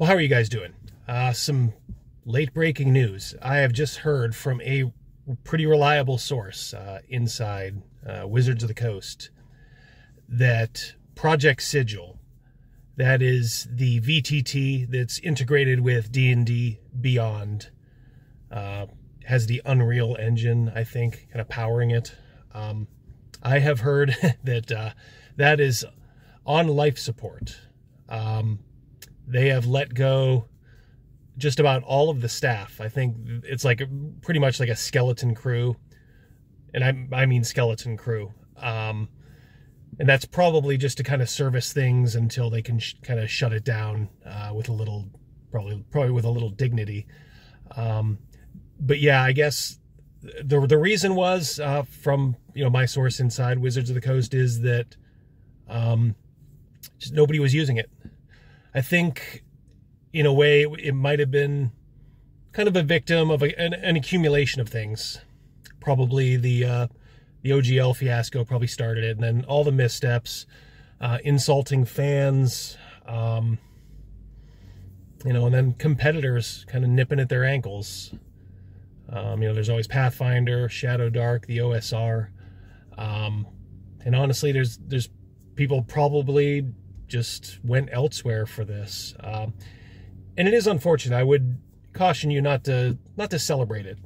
Well, how are you guys doing? Some late breaking news. I have just heard from a pretty reliable source inside Wizards of the Coast that Project Sigil, that is the VTT that's integrated with D&D Beyond, has the Unreal Engine, I think, kind of powering it. I have heard that that is on life support. They have let go just about all of the staff. I think it's like pretty much like a skeleton crew, and I mean skeleton crew. And that's probably just to kind of service things until they can kind of shut it down with a little, probably with a little dignity. But yeah, I guess the reason was from my source inside Wizards of the Coast is that just nobody was using it. I think, in a way, it might have been kind of a victim of an accumulation of things. Probably the OGL fiasco probably started it, and then all the missteps, insulting fans, and then competitors kind of nipping at their ankles. There's always Pathfinder, Shadow Dark, the OSR, and honestly, there's people probably just went elsewhere for this, and it is unfortunate. I would caution you not to celebrate it.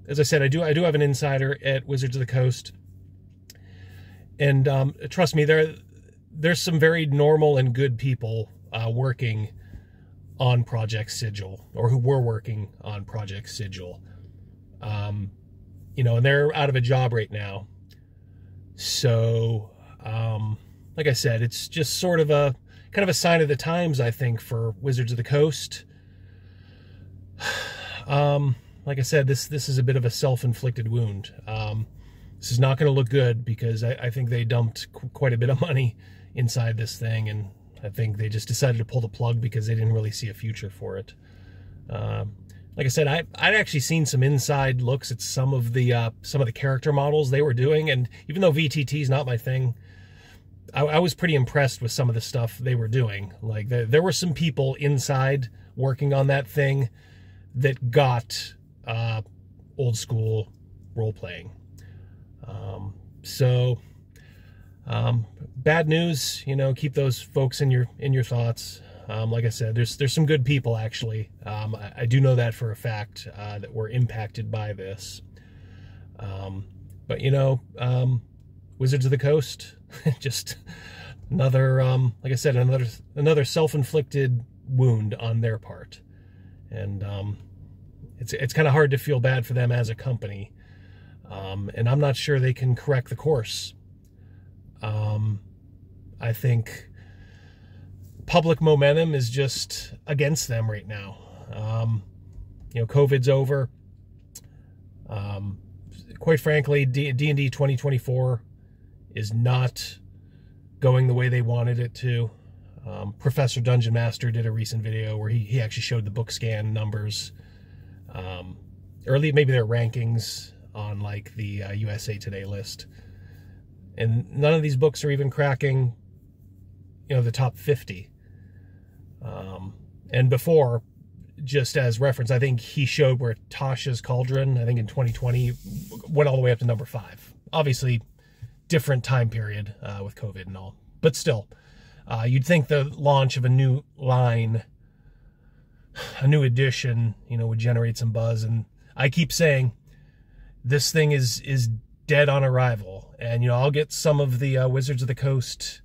As I said, I do have an insider at Wizards of the Coast, and trust me, there's some very normal and good people working on Project Sigil, or who were working on Project Sigil, and they're out of a job right now. So like I said, it's just sort of a kind of a sign of the times, I think, for Wizards of the Coast. Like I said, this is a bit of a self-inflicted wound. This is not going to look good, because I think they dumped quite a bit of money inside this thing, and I think they just decided to pull the plug because they didn't really see a future for it. Like I said, I'd actually seen some inside looks at some of the character models they were doing, and even though VTT is not my thing, I was pretty impressed with some of the stuff they were doing. Like, there were some people inside working on that thing that got old school role-playing. Bad news, keep those folks in your thoughts. Like I said, there's some good people, actually. I do know that for a fact, that were impacted by this. But Wizards of the Coast, just another, like I said, another self-inflicted wound on their part. And it's kind of hard to feel bad for them as a company. And I'm not sure they can correct the course. I think public momentum is just against them right now. COVID's over. Quite frankly, D&D 2024 is not going the way they wanted it to. Professor Dungeon Master did a recent video where he actually showed the book scan numbers, or maybe their rankings on like the USA Today list, and none of these books are even cracking the top 50. And before, just as reference, I think he showed where Tasha's Cauldron, I think in 2020, went all the way up to number 5. Obviously, different time period with COVID and all. But still, you'd think the launch of a new line, a new edition, would generate some buzz. And I keep saying, this thing is dead on arrival. And, I'll get some of the Wizards of the Coast,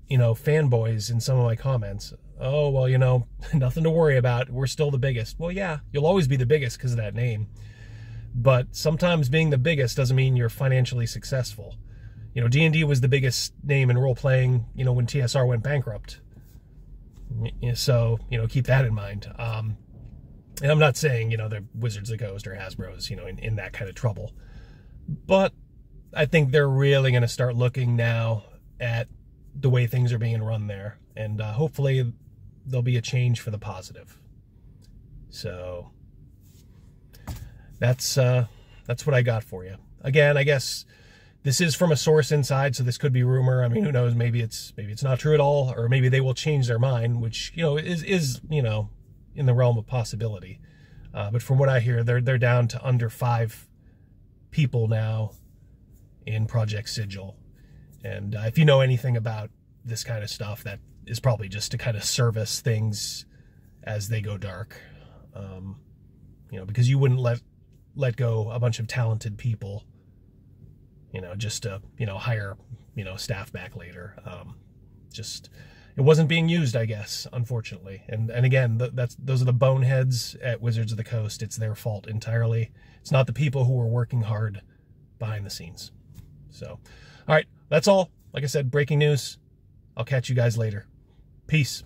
fanboys in some of my comments. Oh, well, nothing to worry about. We're still the biggest. Well, yeah, you'll always be the biggest because of that name. But sometimes being the biggest doesn't mean you're financially successful. D&D was the biggest name in role-playing, when TSR went bankrupt. So, keep that in mind. And I'm not saying, the Wizards of the Coast or Hasbro's, in that kind of trouble. But I think they're really going to start looking now at the way things are being run there. And hopefully there'll be a change for the positive. So that's what I got for you. Again, I guess This is from a source inside, so this could be rumor. I mean, who knows? Maybe it's not true at all, or maybe they will change their mind, which, you know, is you know, in the realm of possibility. But from what I hear, they're down to under 5 people now in Project Sigil. And if you know anything about this kind of stuff, that is probably just to kind of service things as they go dark. You know, because you wouldn't let go a bunch of talented people, you know, just to, you know, hire, you know, staff back later. Just, it wasn't being used, I guess, unfortunately. And again, those are the boneheads at Wizards of the Coast. It's their fault entirely. It's not the people who were working hard behind the scenes. So, all right, that's all. Like I said, breaking news. I'll catch you guys later. Peace.